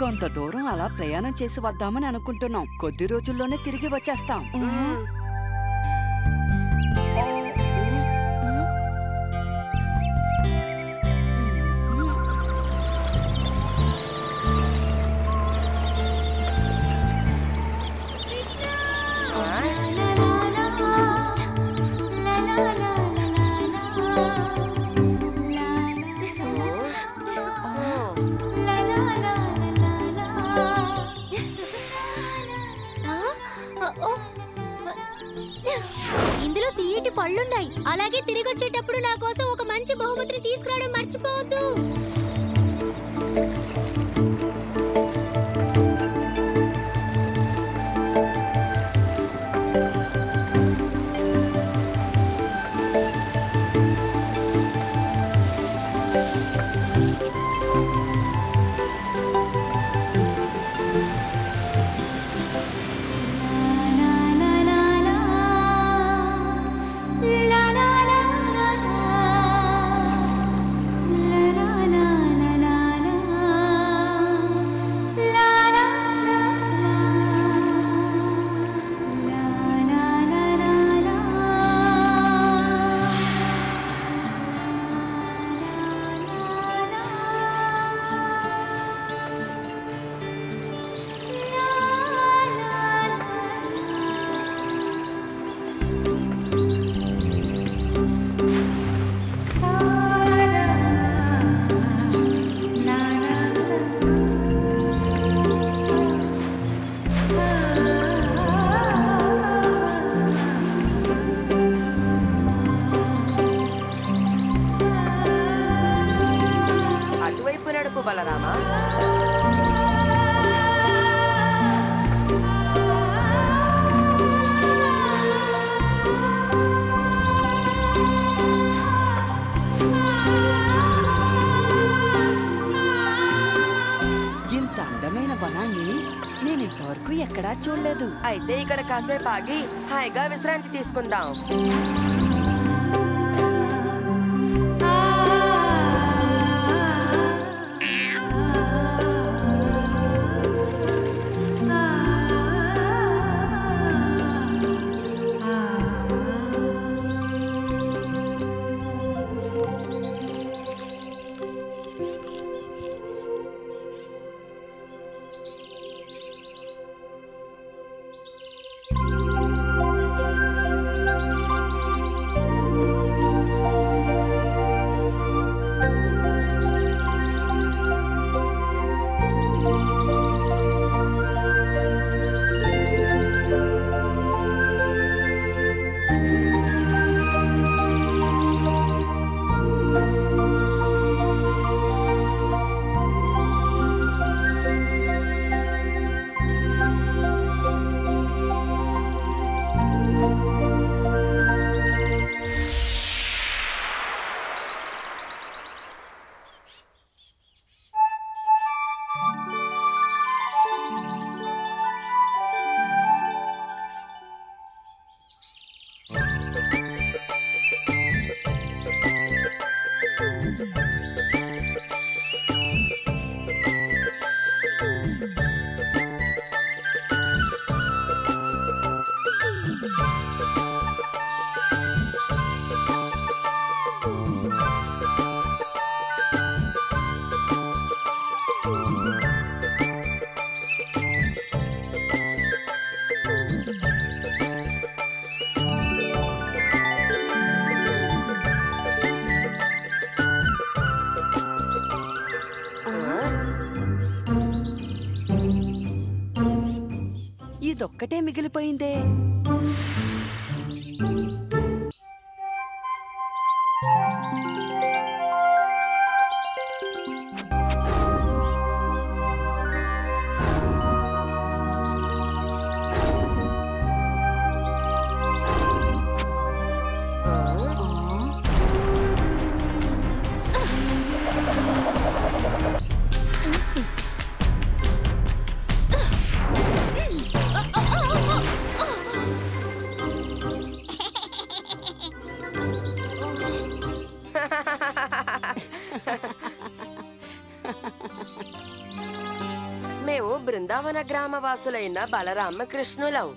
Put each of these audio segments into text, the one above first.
కొంత దూరం అలా ప్రయాణం చేసి వద్దామని అనుకుంటున్నాం. కొద్ది రోజుల్లోనే తిరిగి వచ్చేస్తాం. ఇందులో తీయటి పళ్ళున్నాయి. అలాగే తిరిగి వచ్చేటప్పుడు నా కోసం ఒక మంచి బహుమతిని తీసుకురావడం మర్చిపోవద్దు. బలరామా, ఇంత అందమైన వనాన్ని నేను ఇంతవరకు ఎక్కడా చూడలేదు. అయితే ఇక్కడ కాసేపు ఆగి హాయిగా విశ్రాంతి తీసుకుందాం. ఇదొక్కటే మిగిలిపోయిందే. బృందావన గ్రామవాసులైన బలరామకృష్ణులం.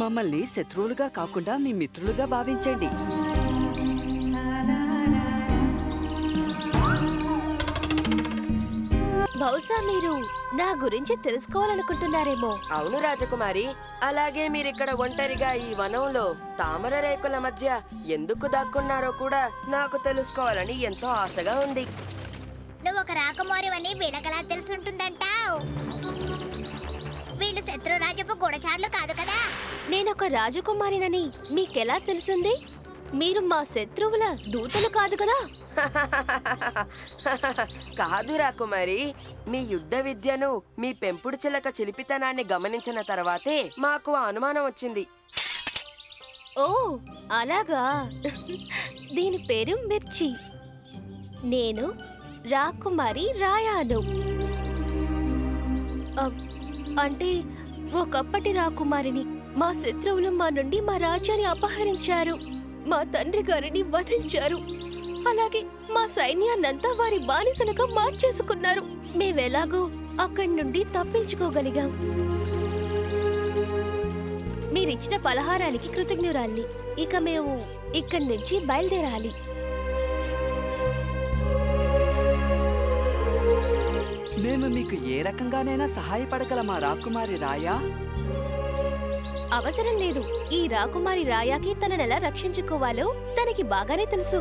మమ్మల్ని శత్రువులుగా కాకుండా మీ మిత్రులుగా భావించండి. బహుశా మీరు నా గురించి తెలుసుకోవాలనుకుంటున్నారేమో. అవును రాజకుమారి, అలాగే మీరిక్కడ ఒంటరిగా ఈ వనంలో తామర రేకుల మధ్య ఎందుకు దాక్కున్నారో కూడా నాకు తెలుసుకోవాలని ఎంతో ఆశగా ఉంది. నువ్వు ఒక రాకుమారివని వీళ్ళకలా తెలుసుంటుందంటావు? వీళ్ళు శత్రురాజపు గూఢచారులు కాదు కదా? నేనొక రాజకుమారినని మీకెలా తెలిసింది? మీరు మా శత్రువుల దూతలు కాదు కదా? కాదు రాకుమారి, మీ యుద్ధ విద్యను, మీ పెంపుడు చిలక చిలిపితనాన్ని గమనించిన తర్వాతే మాకు ఆ అనుమానం వచ్చింది. ఓ అలాగా. దీని పేరు మిర్చి. నేను రాకుమారి రాయాను. అంటే ఒకప్పటి రాకుమారిని. మా శత్రువులు మా నుండి మా రాజ్యాన్ని అపహరించారు, మా తండ్రి గారిని వధించారు, అలాగే మా సైన్యాన్నంతా వారి బానిసలుగా మార్చేసుకున్నారు. మేమెలాగో అక్కడి నుండి తప్పించుకోగలిగాం. మీరిచ్చిన పలహారానికి కృతజ్ఞురాల్ని. ఇక మేము ఇక్కడి నుంచి బయలుదేరాలి. మేము మీకు ఏ రకంగానైనా సహాయపడగలమా రాకుమారి రాయా? అవసరం లేదు. ఈ రాకుమారి రాయాకి తననెలా రక్షించుకోవాలో తనకి బాగానే తెలుసు.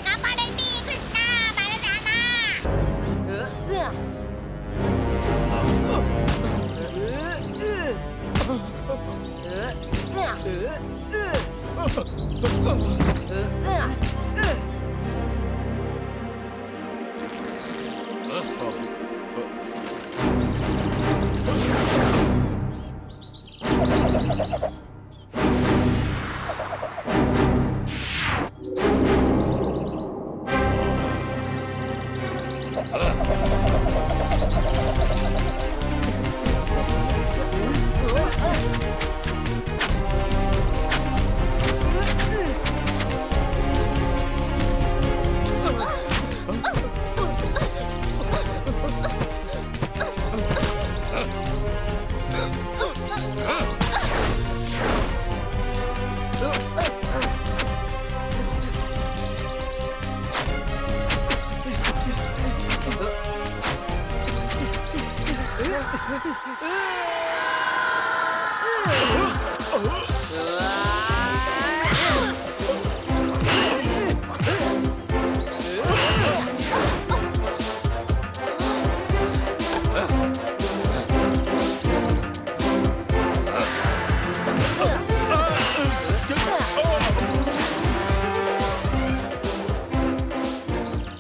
కాపాడండి కృష్ణ, బలరామ!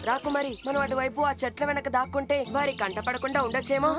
రాకుమారి, మనం అటువైపు ఆ చెట్ల వెనక దాక్కుంటే వారి కంట పడకుండా ఉండొచ్చేమో.